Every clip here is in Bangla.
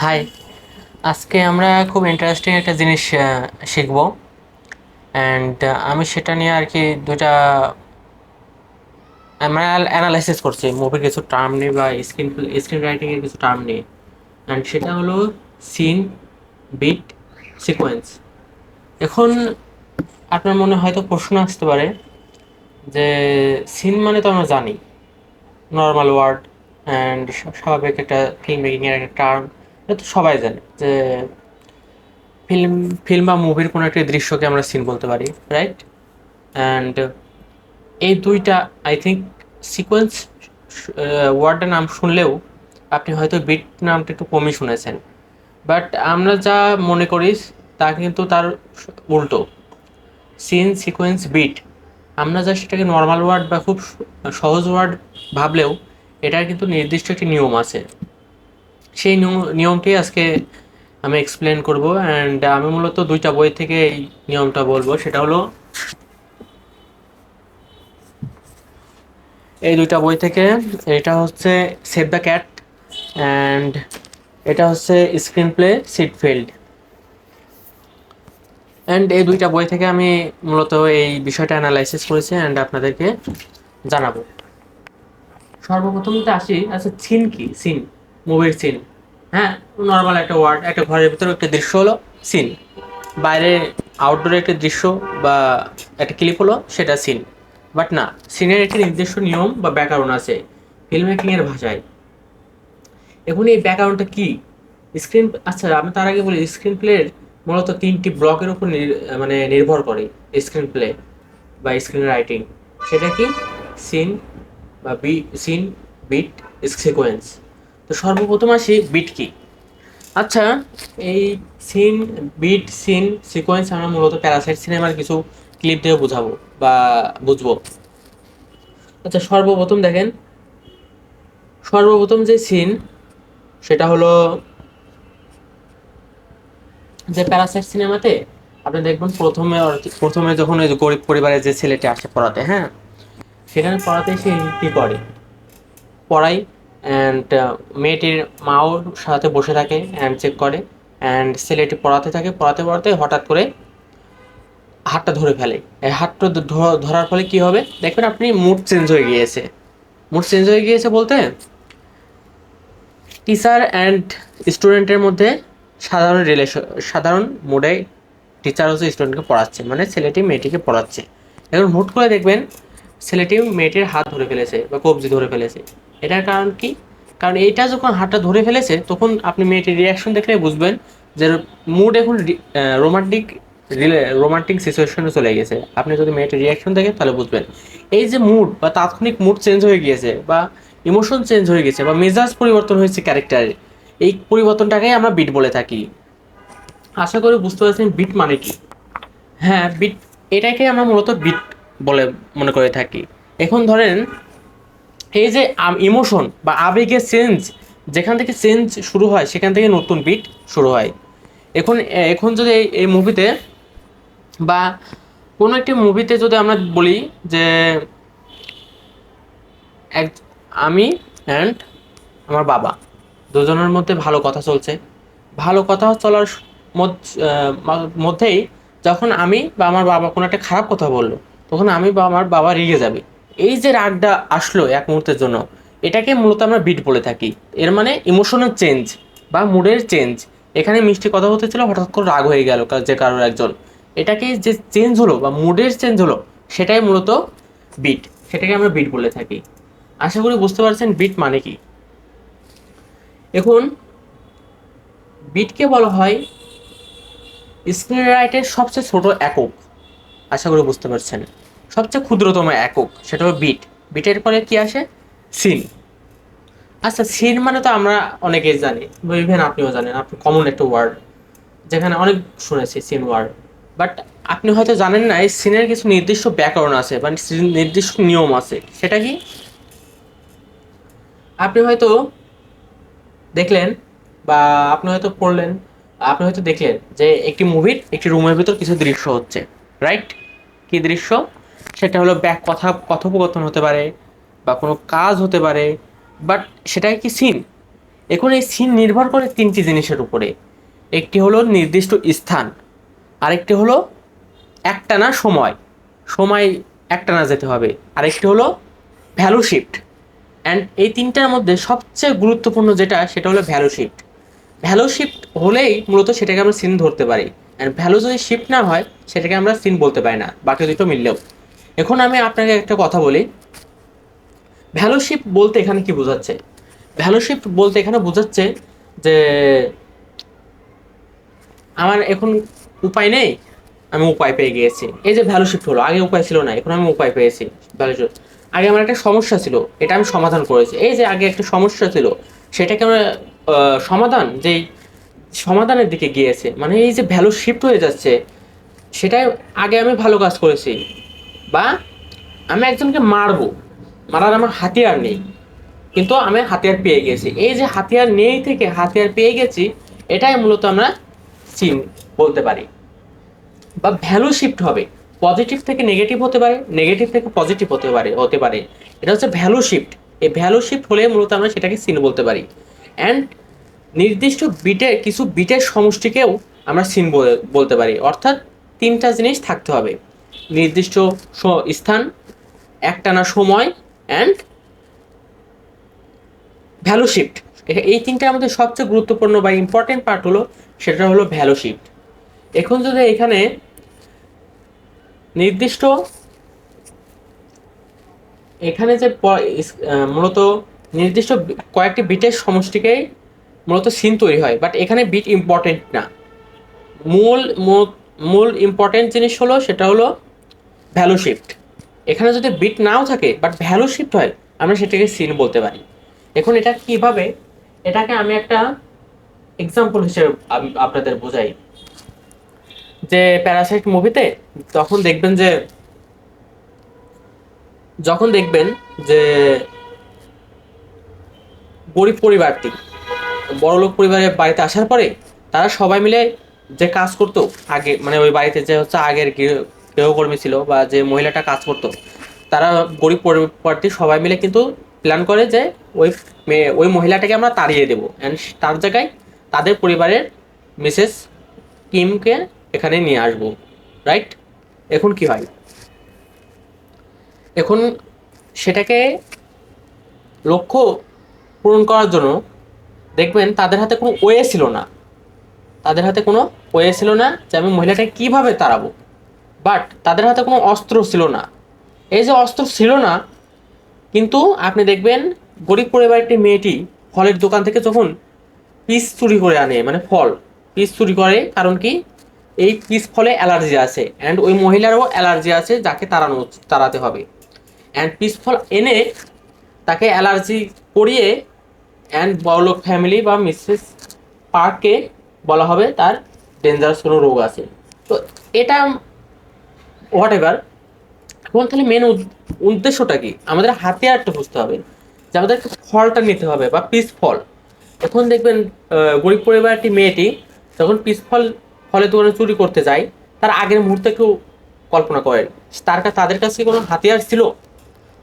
হাই, আজকে আমরা খুব ইন্টারেস্টিং একটা জিনিস শিখব। অ্যান্ড আমি সেটা নিয়ে আর কি দুইটা আমরা অ্যানালাইসিস করছি মুভির কিছু টার্ম নিয়ে বা স্ক্রিন রাইটিংয়ের কিছু টার্ম নিয়ে। অ্যান্ড সেটা হলো সিন, বিট, সিকোয়েন্স। এখন আপনার মনে হয়তো প্রশ্ন আসতে পারে যে সিন মানে তো আমরা জানি, নর্মাল ওয়ার্ড অ্যান্ড স্বাভাবিক একটা ফিল্ম মেকিংয়ের একটা টার্ম। এটা তো সবাই জানে যে ফিল্ম ফিল্ম বা মুভির কোনো একটা দৃশ্যকে আমরা সিন বলতে পারি, রাইট? অ্যান্ড এই দুইটা আই থিঙ্ক সিকোয়েন্স ওয়ার্ডের নাম শুনলেও আপনি হয়তো বিট নামটা একটু কমই শুনেছেন। বাট আমরা যা মনে করি তা কিন্তু তার উল্টো। সিন, সিকোয়েন্স, বিট, আমরা যা সেটাকে নর্মাল ওয়ার্ড বা খুব সহজ ওয়ার্ড ভাবলেও এটার কিন্তু নির্দিষ্ট একটি নিয়ম আছে। সেই নিয়মটি আজকে আমি এক্সপ্লেন করব। অ্যান্ড আমি মূলত দুইটা বই থেকে এই নিয়মটা বলবো। সেটা হলো এই দুইটা বই থেকে। এটা হচ্ছে সেভ দ্য ক্যাট অ্যান্ড এটা হচ্ছে স্ক্রিন প্লে সিটফিল্ড। অ্যান্ড এই দুইটা বই থেকে আমি মূলত এই বিষয়টা অ্যানালাইসিস করেছি অ্যান্ড আপনাদেরকে জানাবো। সর্বপ্রথম তো আসি, আচ্ছা সিন কি? সিন, মুভির সিন। হ্যাঁ, নর্মাল একটা ওয়ার্ড, একটা ঘরের ভিতরে একটা দৃশ্য হলো সিন। বাইরে আউটডোরে একটা দৃশ্য বা একটা ক্লিপ হলো, সেটা সিন। বাট না, সিনের একটি নির্দিষ্ট নিয়ম বা ব্যাকরণ আছে ফিল্ম মেকিং এর ভাষায়। এখন এই ব্যাকরণটা কি? আচ্ছা, আমি তার আগে বলি স্ক্রিন প্লের মূলত তিনটি ব্লকের উপর মানে নির্ভর করে স্ক্রিন প্লে বা স্ক্রিন রাইটিং। সেটা কি? সিন বা সিন, বিট, সিকোয়েন্স। তো সর্বপ্রথম আসি বিট কি। আচ্ছা, এই সিন, বিট, সিন, সিকোয়েন্স আমরা মূলত প্যারাসাইট সিনেমার কিছু ক্লিপ দিয়ে বোঝাবো বা বুঝবো। আচ্ছা, সর্বপ্রথম যে সিন, সেটা হলো যে প্যারাসাইট সিনেমাতে আপনি দেখবেন প্রথমে যখন ওই যে গরিব পরিবারের যে ছেলেটি আসে পড়াতে, হ্যাঁ, সেখানে পড়াতে সে কি করে, পড়াই। অ্যান্ড মেয়েটির মাও সাথে বসে থাকে অ্যান্ড চেক করে। অ্যান্ড ছেলেটি পড়াতে থাকে, পড়াতে পড়াতে হঠাৎ করে হাতটা ধরে ফেলে। এই হাতটা ধরার ফলে কি হবে দেখবেন আপনি, মুড চেঞ্জ হয়ে গিয়েছে। মুড চেঞ্জ হয়ে গিয়েছে বলতে টিচার অ্যান্ড স্টুডেন্টের মধ্যে সাধারণ মোডে টিচার হচ্ছে স্টুডেন্টকে পড়াচ্ছে, মানে ছেলেটি মেয়েটিকে পড়াচ্ছে। এখন হুট করে দেখবেন ছেলেটি মেয়েটির হাত ধরে ফেলেছে বা কবজি ধরে ফেলেছে। এটার কারণ কি? কারণ এইটা যখন হাতটা ধরে ফেলেছে তখন আপনি মেয়েটির রিয়াকশন দেখলে বুঝবেন যে মুড এখন রোমান্টিক রোমান্টিক সিচুয়েশনে চলে গেছে। আপনি যদি মেয়েটির রিয়াকশন দেখেন তাহলে বুঝবেন এই যে মুড বা তাৎক্ষণিক মুড চেঞ্জ হয়ে গিয়েছে বা ইমোশন চেঞ্জ হয়ে গেছে বা মেজাজ পরিবর্তন হয়েছে ক্যারেক্টারের। এই পরিবর্তনটাকেই আমরা বিট বলে থাকি। আশা করি বুঝতে পারছেন বিট মানে কি। হ্যাঁ, বিট, এটাকে আমরা মূলত বিট বলে মনে করে থাকি। এখন ধরেন এই যে ইমোশন বা আবেগের চেঞ্জ, যেখান থেকে চেঞ্জ শুরু হয় সেখান থেকে নতুন বিট শুরু হয়। এখন এখন যদি এই মুভিতে বা কোনো একটি মুভিতে যদি আমরা বলি যে এক আমি অ্যান্ড আমার বাবা দুজনের মধ্যে ভালো কথা চলছে। ভালো কথা চলার মধ্যেই যখন আমি বা আমার বাবা কোনো একটা খারাপ কথা বললো, তখন আমি বা আমার বাবা রেগে যাবে। এই যে রাগটা আসলো এক মুহূর্তের জন্য, এটাকে মূলত আমরা বিট বলে থাকি। এর মানে ইমোশনাল চেঞ্জ বা মুডের চেঞ্জ। এখানে মিষ্টি কথা হতেছিল, হঠাৎ করে রাগ হয়ে গেল যে কারোর একজন, এটাকে যে চেঞ্জ হলো বা মুডের চেঞ্জ হলো, সেটাই মূলত বিট। সেটাকে আমরা বিট বলে থাকি। আশা করি বুঝতে পারছেন বিট মানে কি। এখন বিটকে বলা হয় স্ক্রিন রাইটের সবচেয়ে ছোট একক। আশা করি বুঝতে পারছেন, সবচেয়ে ক্ষুদ্রতম একক সেটা হলো বিট। বিটের পরে কি আসে? সিন। আচ্ছা, সিন মানে তো আমরা অনেকেই জানি, ইভেন আপনিও জানেন, আপনি কমন একটা ওয়ার্ড, যেখানে অনেক শুনেছি সিন ওয়ার্ড। বাট আপনি হয়তো জানেন না এই সিনের কিছু নির্দিষ্ট ব্যাকরণ আছে বা নির্দিষ্ট নিয়ম আছে। সেটা কি? আপনি হয়তো দেখলেন বা আপনি হয়তো পড়লেন, আপনি হয়তো দেখলেন যে একটি মুভির একটি রুমের ভিতর কিছু দৃশ্য হচ্ছে, রাইট? কি দৃশ্য? সেটা হলো কথোপকথন হতে পারে বা কোনো কাজ হতে পারে। বাট সেটাই কি সিন? এখন এই সিন নির্ভর করে তিনটি জিনিসের উপরে। একটি হলো নির্দিষ্ট স্থান, আরেকটি হলো একটানা সময়, সময় একটানা যেতে হবে, আরেকটি হলো ভ্যালু শিফট। অ্যান্ড এই তিনটার মধ্যে সবচেয়ে গুরুত্বপূর্ণ যেটা সেটা হলো ভ্যালু শিফট। ভ্যালু শিফট হলেই মূলত সেটাকে আমরা সিন ধরতে পারি, অ্যান্ড ভ্যালু যদি শিফট না হয় সেটাকে আমরা সিন বলতে পারি না, বাকি দুটো মিললেও। এখন আমি আপনাকে একটা কথা বলি, ভ্যালু শিফট বলতে এখানে কি বোঝাচ্ছে। ভ্যালু শিফট বলতে এখানে বোঝাচ্ছে যে আমার এখন উপায় নেই, আমি উপায় পেয়ে গিয়েছি। এই যে ভ্যালু শিফট হলো, আগে উপায় ছিল না, এখন আমি উপায় পেয়েছি। ভ্যালু শিফট, আগে আমার একটা সমস্যা ছিল, এটা আমি সমাধান করেছি। এই যে আগে একটা সমস্যা ছিল, সেটাকে আমরা সমাধান, যেই সমাধানের দিকে গিয়েছে, মানে এই যে ভ্যালু শিফট হয়ে যাচ্ছে, সেটাই আগে আমি ভালো কাজ করেছি। বা আমি একজনকে মারবো, মারার আমার হাতিয়ার নেই, কিন্তু আমি হাতিয়ার পেয়ে গেছি। এই যে হাতিয়ার নেই থেকে হাতিয়ার পেয়ে গেছি, এটাই মূলত আমরা সিন বলতে পারি। বা ভ্যালু শিফট হবে, পজিটিভ থেকে নেগেটিভ হতে পারে, নেগেটিভ থেকে পজিটিভ হতে পারে। এটা হচ্ছে ভ্যালু শিফট। এই ভ্যালু শিফট হলে মূলত আমরা সেটাকে সিন বলতে পারি। অ্যান্ড নির্দিষ্ট কিছু বিটের সমষ্টিকেও আমরা সিন বলতে পারি। অর্থাৎ তিনটা জিনিস থাকতে হবে: নির্দিষ্ট স্থান, একটানা সময়, অ্যান্ড ভ্যালু শিফট। এই তিনটার মধ্যে সবচেয়ে গুরুত্বপূর্ণ বা ইম্পর্টেন্ট পার্ট হলো, সেটা হলো ভ্যালু শিফট। এখন যদি এখানে নির্দিষ্ট, এখানে যে মূলত নির্দিষ্ট কয়েকটি বিটের সমষ্টিকেই মূলত সিন তৈরি হয়, বাট এখানে বিট ইম্পর্টেন্ট না। মূল মূল ইম্পর্টেন্ট জিনিস হলো, সেটা হলো ভ্যালু শিফট। এখানে যদি বিট নাও থাকে বাট ভ্যালু শিফট হয়, আমরা সেটাকে সিন বলতে পারি। এখন এটা কিভাবে, এটাকে আমি একটা এক্সাম্পল হিসেবে আপনাদের বোঝাই। যে প্যারাসাইট মুভিতে যখন দেখবেন যে গরিব পরিবারটি বড়লোক পরিবারের বাড়িতে আসার পরে, তারা সবাই মিলে যে কাজ করতো আগে, মানে ওই বাড়িতে যে হচ্ছে আগের গৃহকর্মী ছিল বা যে মহিলাটা কাজ করতো, তারা গরিব পরিবারটি সবাই মিলে কিন্তু প্ল্যান করে যে ওই মহিলাটাকে আমরা তাড়িয়ে দেবো, অ্যান্ড তার জায়গায় তাদের পরিবারের মিসেস কিমকে এখানে নিয়ে আসবো, রাইট? এখন কি হয়, এখন সেটাকে লক্ষ্য পূরণ করার জন্য দেখবেন তাদের হাতে কোনো ওয়ে ছিল না, যে আমি মহিলাটাকে কীভাবে তাড়াবো। বাট তাদের হাতে কোনো অস্ত্র ছিল না। এই যে অস্ত্র ছিল না, কিন্তু আপনি দেখবেন গরিব পরিবারের একটি মেয়েটি ফলের দোকান থেকে যখন পিস চুরি করে আনে, মানে পিস চুরি করে, কারণ কি এই পিস ফলে অ্যালার্জি আছে, অ্যান্ড ওই মহিলারও অ্যালার্জি আছে যাকে তাড়াতে হবে। অ্যান্ড পিস ফল এনে তাকে অ্যালার্জি করিয়ে, অ্যান্ড বড়লোক ফ্যামিলি বা মিসেস পার্ককে বলা হবে তার ডেঞ্জারাস কোনো রোগ আছে। তো এটা হোয়াট এভার। এখন তাহলে মেন উদ্দেশ্যটা কি, আমাদের হাতিয়ারটা বুঝতে হবে, যে আমাদের ফলটা নিতে হবে বা পিস ফল। এখন দেখবেন গরিব পরিবার একটি মেয়েটি যখন পিস ফলের দোকানে চুরি করতে যায়, তার আগের মুহূর্তে কেউ কল্পনা করেন তাদের কাছে কোনো হাতিয়ার ছিল,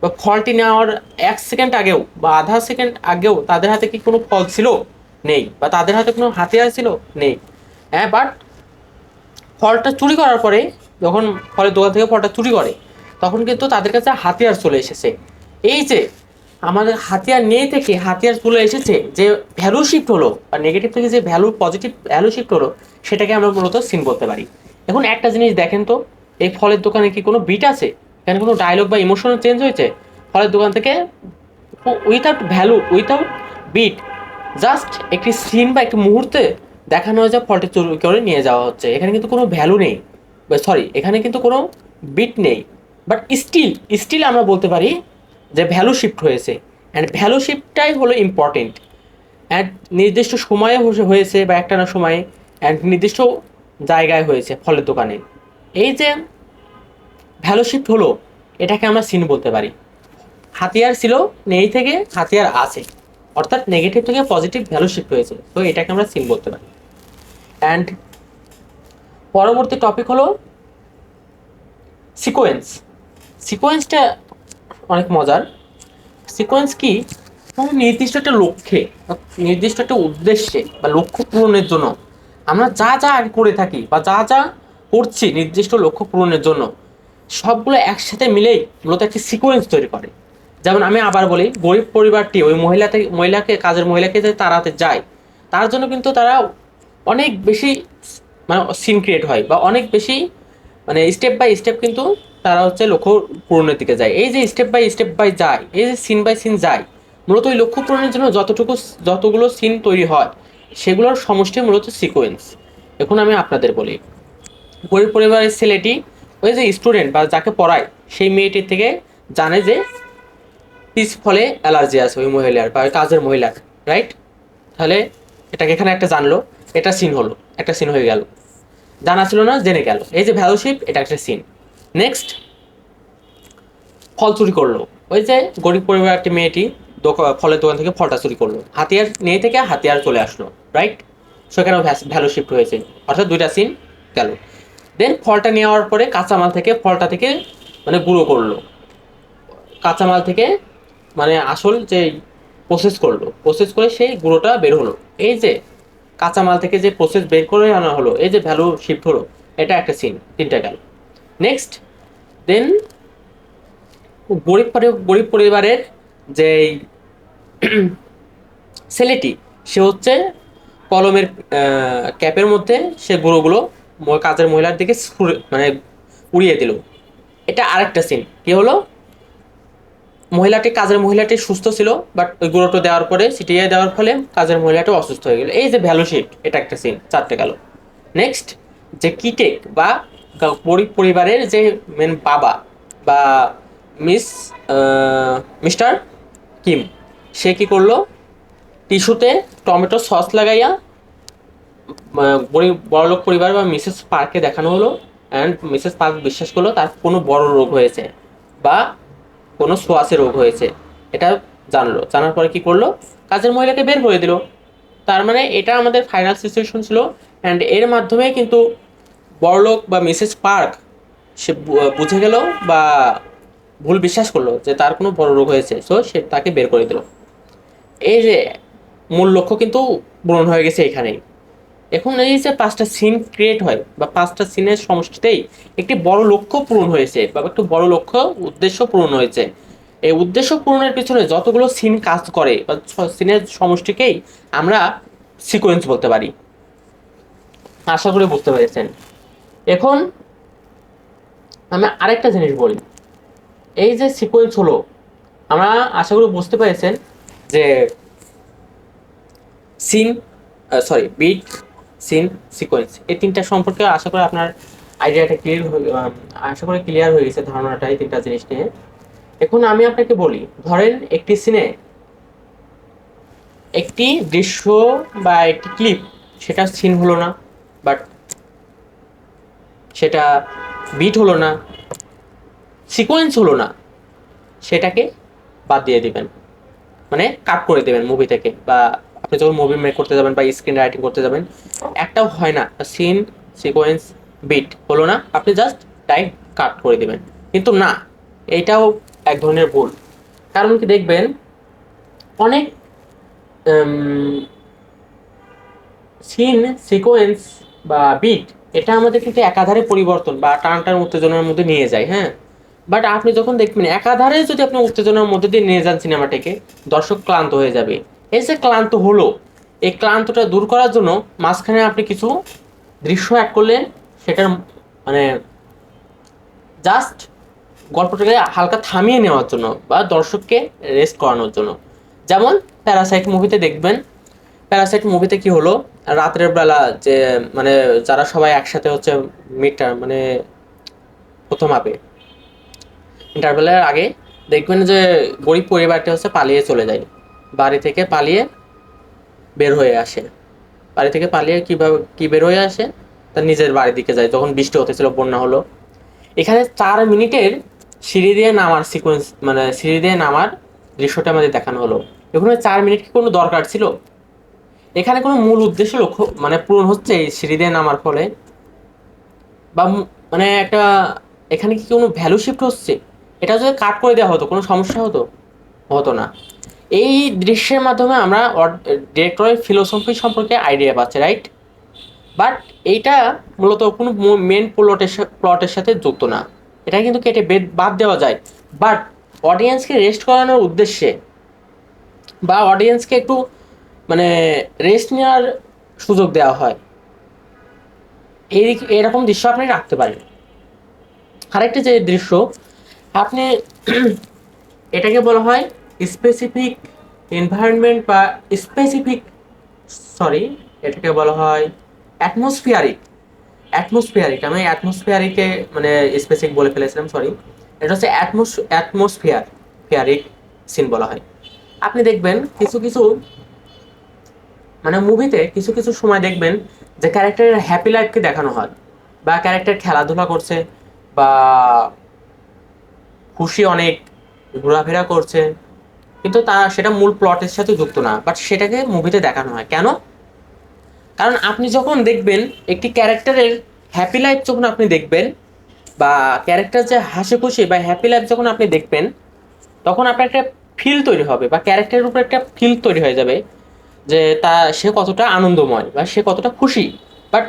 বা ফলটি নেওয়ার 1 সেকেন্ড আগেও বা আধা সেকেন্ড আগেও তাদের হাতে কি কোনো ফল ছিল? নেই। বা তাদের হাতে কোনো হাতিয়ার ছিল? নেই। হ্যাঁ, বাট ফলটা চুরি করার পরে, যখন ফলের দোকান থেকে ফলটা চুরি করে, তখন কিন্তু তাদের কাছে হাতিয়ার চলে এসেছে। এই যে আমাদের হাতিয়ার নেই থেকে হাতিয়ার চলে এসেছে, যে ভ্যালু শিফট হলো, বা নেগেটিভ থেকে যে পজিটিভ ভ্যালু শিফট হলো, সেটাকে আমরা মূলত সিন বলতে পারি। এখন একটা জিনিস দেখেন তো, এই ফলের দোকানে কি কোনো বিট আছে? এখানে কোনো ডায়লগ বা ইমোশনাল চেঞ্জ হয়েছে? ফলের দোকান থেকে উইথাউট বিট, জাস্ট একটি সিন বা একটি মুহূর্তে দেখানো হয় যে ফলটি চুরি করে নিয়ে যাওয়া হচ্ছে। এখানে কিন্তু কোনো ভ্যালু নেই, এখানে কিন্তু কোনো বিট নেই, বাট স্টিল আমরা বলতে পারি যে ভ্যালু শিফট হয়েছে। অ্যান্ড ভ্যালু শিফটটাই হলো ইম্পর্টেন্ট। অ্যান্ড নির্দিষ্ট সময়ে হয়েছে, বা একটানা সময়ে, অ্যান্ড নির্দিষ্ট জায়গায় হয়েছে ফলের দোকানে। এই যে ভ্যালু শিফট হলো, এটাকে আমরা সিন বলতে পারি। হাতিয়ার ছিল, নেই থেকে হাতিয়ার আছে, অর্থাৎ নেগেটিভ থেকে পজিটিভ ভ্যালু শিফট হয়েছে, তো এটাকে আমরা সিন বলতে পারি। অ্যান্ড পরবর্তী টপিক হলো সিকোয়েন্সটা অনেক মজার। সিকোয়েন্স কি, মানে নির্দিষ্ট একটা লক্ষ্যে বা নির্দিষ্ট একটা উদ্দেশ্যে বা লক্ষ্য পূরণের জন্য আমরা যা যা আগে করে থাকি বা যা যা করছি নির্দিষ্ট লক্ষ্য পূরণের জন্য, সবগুলো একসাথে মিলেই মূলত একটি সিকোয়েন্স তৈরি করে। যেমন আমি আবার বলি, গরিব পরিবারটি ওই কাজের মহিলাকে যে তাড়াতে যায়, তার জন্য কিন্তু তারা অনেক বেশি মানে সিন ক্রিয়েট হয় বা অনেক বেশি মানে স্টেপ বাই স্টেপ কিন্তু তারা হচ্ছে লক্ষ্য পূরণের দিকে যায়। এই যে স্টেপ বাই যায়, এই যে সিন বাই সিন যায়, মূলত ওই লক্ষ্য পূরণের জন্য যতগুলো সিন তৈরি হয় সেগুলোর সমষ্টি মূলত সিকোয়েন্স। এখন আমি আপনাদের বলি, গরিব পরিবারের ছেলেটি ওই যে স্টুডেন্ট বা যাকে পড়ায় সেই মেয়েটির থেকে জানে যে পিস ফলে অ্যালার্জি আছে ওই মহিলার বা ওই কাজের মহিলার, রাইট? তাহলে এটাকে এখানে একটা জানলো, এটা সিন হলো, একটা সিন হয়ে গেল। জানা ছিল না, জেনে গেল, এই যে ভ্যালুশিপ, এটা একটা সিন। নেক্সট, ফল চুরি করলো। ওই যে গরিব পরিবারের একটি মেয়েটি ফলের দোকান থেকে ফলটা চুরি করলো, হাতিয়ার নিয়ে থেকে হাতিয়ার চলে আসলো, রাইট? সেখানেও ভ্যালু শিফট হয়েছে, অর্থাৎ দুইটা সিন গেল। দেন ফলটা নেওয়ার পরে কাঁচামাল থেকে ফলটা থেকে মানে গুঁড়ো করলো, কাঁচামাল থেকে মানে আসল যে প্রসেস করে সেই গুঁড়োটা বের হলো। এই যে কাঁচামাল থেকে যে প্রসেস বের করে আনা হলো, এই যে ভ্যালু শিফট হলো, এটা একটা সিন, তিনটা গেল। নেক্সট, দেন গরিব পরিবারের যে ছেলেটি, সে হচ্ছে কলমের ক্যাপের মধ্যে সে গুঁড়োগুলো কাজের মহিলার দিকে মানে উড়িয়ে দিল। এটা আরেকটা সিন। কি হলো, কাজের মহিলাটি সুস্থ ছিল, বাট ওই গুঁড়োটা দেওয়ার পরে ছিটিয়ে দেওয়ার ফলে কাজের মহিলাটা অসুস্থ হয়ে গেল। এই যে ভ্যালু শিফট, এটা একটা সিন, চারটে গেল। নেক্সট, যে কিটেক বা গরিব পরিবারের যে মেন বাবা বা মিস মিস্টার কিম, সে কি করলো, টিস্যুতে টমেটো সস লাগাইয়া বড়লোক পরিবার বা মিসেস পার্ককে দেখানো হলো। অ্যান্ড মিসেস পার্ক বিশ্বাস করলো তার কোনো বড় রোগ হয়েছে বা কোনো সোয়াসে রোগ হয়েছে। এটা জানলো, জানার পরে কি করলো, কাজের মহিলাকে বের করে দিল। তার মানে এটা আমাদের ফাইনাল সিচুয়েশন ছিল। অ্যান্ড এর মাধ্যমে কিন্তু বড়লোক বা মিসেস পার্ক সে বুঝে গেল বা ভুল বিশ্বাস করলো যে তার কোনো বড় রোগ হয়েছে, সো সে তাকে বের করে দিল। এই যে মূল লক্ষ্য কিন্তু পূরণ হয়ে গেছে এখানেই। এখন এই যে পাঁচটা সিন ক্রিয়েট হয় বা পাঁচটা সিনের সমষ্টিতেই একটি বড় লক্ষ্য পূরণ হয়েছে বা একটু বড় লক্ষ্য উদ্দেশ্য পূরণ হয়েছে। এই উদ্দেশ্য পূরণের পিছনে যতগুলো সিন কাজ করে বা সিনের সমষ্টিকেই আমরা সিকোয়েন্স বলতে পারি। আশা করি বুঝতে পেরেছেন। এখন আমি আরেকটা জিনিস বলি, এই যে সিকোয়েন্স হলো, আমরা আশা করি বুঝতে পেরেছেন যে সিন বিট, সিন, সিকোয়েন্স, এই তিনটা সম্পর্কে আশা করি আপনার আইডিয়াটা আশা করি ক্লিয়ার হয়ে গেছে ধারণাটা এই তিনটা জিনিস নিয়ে। এখন আমি আপনাকে বলি, ধরেন একটি সিনে একটি দৃশ্য বা একটি ক্লিপ, সেটা সিন হলো না, বাট সেটা বিট হলো না, সিকোয়েন্স হলো না, সেটাকে বাদ দিয়ে দিবেন, মানে কাট করে দেবেন মুভি থেকে। বা আপনি যখন মুভি মেক করতে যাবেন বা স্ক্রিন রাইটিং করতে যাবেন, একটাও হয় না সিন, সিকোয়েন্স, বিট হলো না, আপনি জাস্ট ডাইরেক্ট কাট করে দিবেন। কিন্তু না, এইটাও এক ধরনের ভুল। কারণ কি, দেখবেন অনেক সিন, সিকোয়েন্স বা বিট, এটা আমাদের কিন্তু একাধারে পরিবর্তন বা টান উত্তেজনার মধ্যে নিয়ে যায়, হ্যাঁ। বাট আপনি যখন দেখবেন একাধারে যদি আপনি উত্তেজনার মধ্যে দিয়ে নিয়ে যান সিনেমাটাকে, দর্শক ক্লান্ত হয়ে যাবে। এই যে ক্লান্ত হলো, এই ক্লান্তটা দূর করার জন্য মাঝখানে আপনি কিছু দৃশ্য অ্যাড করলেন, সেটার মানে জাস্ট গল্পটাকে হালকা থামিয়ে নেওয়ার জন্য বা দর্শককে রেস্ট করানোর জন্য। যেমন প্যারাসাইট মুভিতে দেখবেন, প্যারাসাইট মুভিতে কি হলো, রাতের বেলা যে মানে যারা সবাই একসাথে হচ্ছে মানে প্রথম আপে ইন্টারভেলের আগে দেখবেন যে গরিব পরিবারটা হচ্ছে পালিয়ে চলে যায়, বাড়ি থেকে পালিয়ে বের হয়ে আসে। বাড়ি থেকে পালিয়ে কিভাবে কি বের হয়ে আসে, তার নিজের বাড়ির দিকে যায় যখন বৃষ্টি হতেছিল, বন্যা হলো। এখানে 4 মিনিটের সিঁড়ি দিয়ে নামার সিকোয়েন্স, মানে সিঁড়ি দিয়ে নামার দৃশ্যটা আমাদের দেখানো হলো। এখানে 4 মিনিট কি কোনো দরকার ছিল? এখানে কোনো মূল উদ্দেশ্য লক্ষ্য মানে পূরণ হচ্ছে এই সিঁড়ি দিয়ে নামার ফলে? বা মানে একটা এখানে কি কোনো ভ্যালু শিফট হচ্ছে? এটা যদি কাট করে দেওয়া হতো কোনো সমস্যা হতো? হতো না। এই দৃশ্যের মাধ্যমে আমরা ডিরেক্টরের ফিলোসফি সম্পর্কে আইডিয়া পাচ্ছি, রাইট? বাট এইটা মূলত কোনো মেন প্লটের সাথে যুক্ত না, এটা কিন্তু কেটে বাদ দেওয়া যায়। বাট অডিয়েন্সকে রেস্ট করানোর উদ্দেশ্যে বা অডিয়েন্সকে একটু মানে রেস্ট নেওয়ার সুযোগ দেওয়া হয়, এরকম দৃশ্য আপনি রাখতে পারেন। আরেকটি যে দৃশ্য আপনি এটাকে বলা হয় স্পেসিফিক এনভায়রনমেন্ট বা স্পেসিফিক, সরি, এটাকে বলা হয় অ্যাটমসফিয়ারিক। আমি অ্যাটমসফিয়ারিকে মানে স্পেসিফিক বলে ফেলেছিলাম, সরি। এটা হচ্ছে অ্যাটমসফিয়ারিক সিন বলা হয়। আপনি দেখবেন কিছু কিছু মানে মুভিতে কিছু কিছু সময় দেখবেন যে ক্যারেক্টারের হ্যাপি লাইফকে দেখানো হয়, বা ক্যারেক্টার খেলাধুলা করছে, বা খুশি অনেক, ঘোরাফেরা করছে, কিন্তু তা সেটা মূল প্লটের সাথে যুক্ত না, বাট সেটাকে মুভিতে দেখানো হয় কেন? কারণ আপনি যখন দেখবেন একটি ক্যারেক্টারের হ্যাপি লাইফ, যখন আপনি দেখবেন বা ক্যারেক্টার যে হাসি খুশি বা হ্যাপি লাইফ যখন আপনি দেখবেন, তখন আপনার একটা ফিল তৈরি হবে বা ক্যারেক্টারের উপর একটা ফিল তৈরি হয়ে যাবে যে সে কতটা আনন্দময় বা সে কতটা খুশি। বাট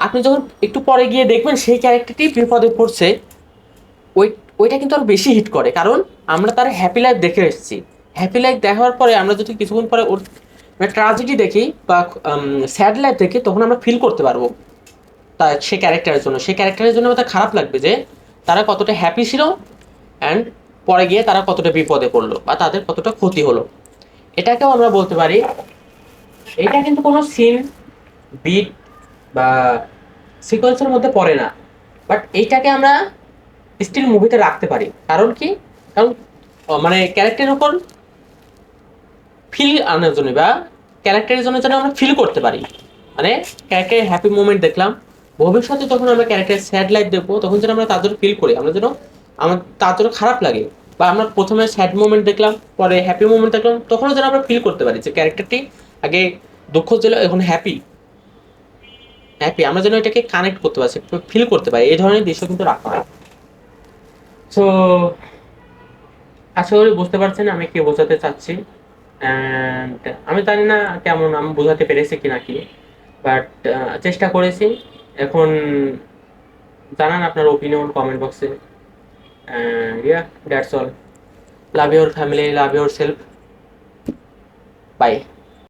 আপনি যখন একটু পরে গিয়ে দেখবেন সেই ক্যারেক্টারটি বিপদে পড়ছে, ওই ওইটা কিন্তু আরো বেশি হিট করে, কারণ আমরা তার হ্যাপি লাইফ দেখে এসেছি। হ্যাপি লাইফ দেখার পরে আমরা যদি কিছুক্ষণ পরে ওর ট্রাজেডি দেখি বা স্যাড লাইফ দেখি, তখন আমরা ফিল করতে পারবো তার সে ক্যারেক্টারের জন্য আমাদের খারাপ লাগবে যে তারা কতটা হ্যাপি ছিল, অ্যান্ড পরে গিয়ে তারা কতটা বিপদে পড়লো বা তাদের কতটা ক্ষতি হলো। এটাকেও আমরা বলতে পারি, এটা কিন্তু কোনো সিন, বিট বা সিকোয়েন্সের মধ্যে পড়ে না, বাট এইটাকে আমরা স্টিল মুভিতে রাখতে পারি। কারণ কি? কারণ মানে ক্যারেক্টারের উপর ফিল আনার জন্য বা ক্যারেক্টারের জন্য যেন আমরা ফিল করতে পারি। মানে ক্যারেক্টারের হ্যাপি মোমেন্ট দেখলাম, ভবিষ্যতে যখন আমরা ক্যারেক্টারের স্যাড লাইফ দেখবো, তখন যেন আমরা তার জন্য ফিল করি, আমরা যেন আমার তার জন্য খারাপ লাগে। বা আমরা প্রথমে স্যাড মোমেন্ট দেখলাম, পরে হ্যাপি মোমেন্ট দেখলাম, তখনও যেন আমরা ফিল করতে পারি যে ক্যারেক্টারটি আগে দুঃখ ছিল, এখন হ্যাপি। আমরা যেন এটাকে কানেক্ট করতে পারছি, ফিল করতে পারি, এই ধরনের দৃশ্য কিন্তু রাখা হয়। সো আশা করি বুঝতে পারছেন আমি কি বোঝাতে চাচ্ছি। অ্যান্ড আমি জানি না কেমন আমি বোঝাতে পেরেছি কি নাকি, বাট চেষ্টা করেছি। এখন জানান আপনার ওপিনিয়ন কমেন্ট বক্সে। And yeah, that's all. Love your family, love your self. By.